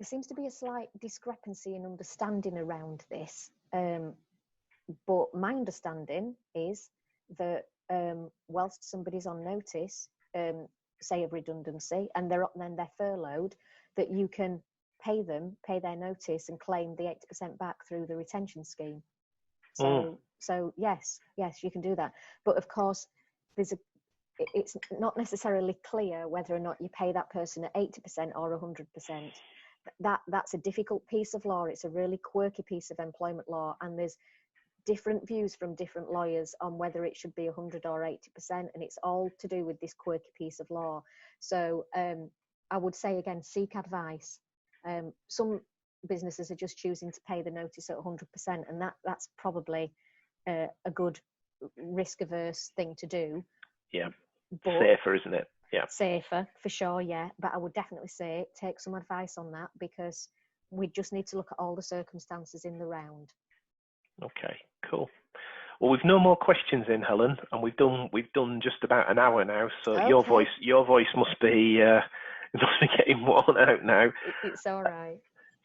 seems to be a slight discrepancy in understanding around this. But my understanding is that whilst somebody's on notice, say of redundancy, and then they're furloughed, that you can pay their notice and claim the 80% back through the retention scheme. So yes, you can do that. But of course, it's not necessarily clear whether or not you pay that person at 80% or 100%. That's a difficult piece of law. It's a really quirky piece of employment law, and there's different views from different lawyers on whether it should be 100 or 80%, and it's all to do with this quirky piece of law. So I would say again, seek advice. Some businesses are just choosing to pay the notice at 100%, and that's probably a good risk-averse thing to do. Yeah, but safer, isn't it? Yeah, safer for sure. Yeah, but I would definitely say take some advice on that, because we just need to look at all the circumstances in the round. Okay, cool. Well, we've no more questions in, Helen, and we've done just about an hour now. So Okay. your voice must be getting worn out now. It's all right.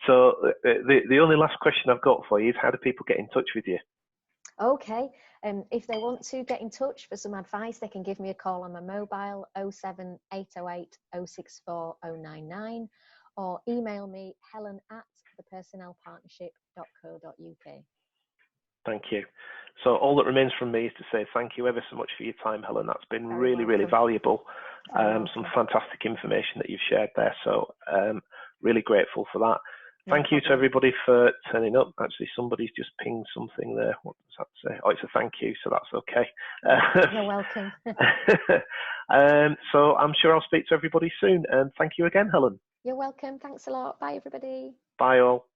So the only last question I've got for you is, how do people get in touch with you? Okay, if they want to get in touch for some advice, they can give me a call on my mobile 07808 064 099, or email me helen@thepersonnelpartnership.co.uk. Thank you. So all that remains from me is to say thank you ever so much for your time, Helen. That's been really valuable. Some fantastic information that you've shared there. So really grateful for that. Thank you to everybody for turning up. Actually, somebody's just pinged something there. What does that say? Oh, it's a thank you, so that's okay. You're welcome. So I'm sure I'll speak to everybody soon. And thank you again, Helen. You're welcome. Thanks a lot. Bye, everybody. Bye, all.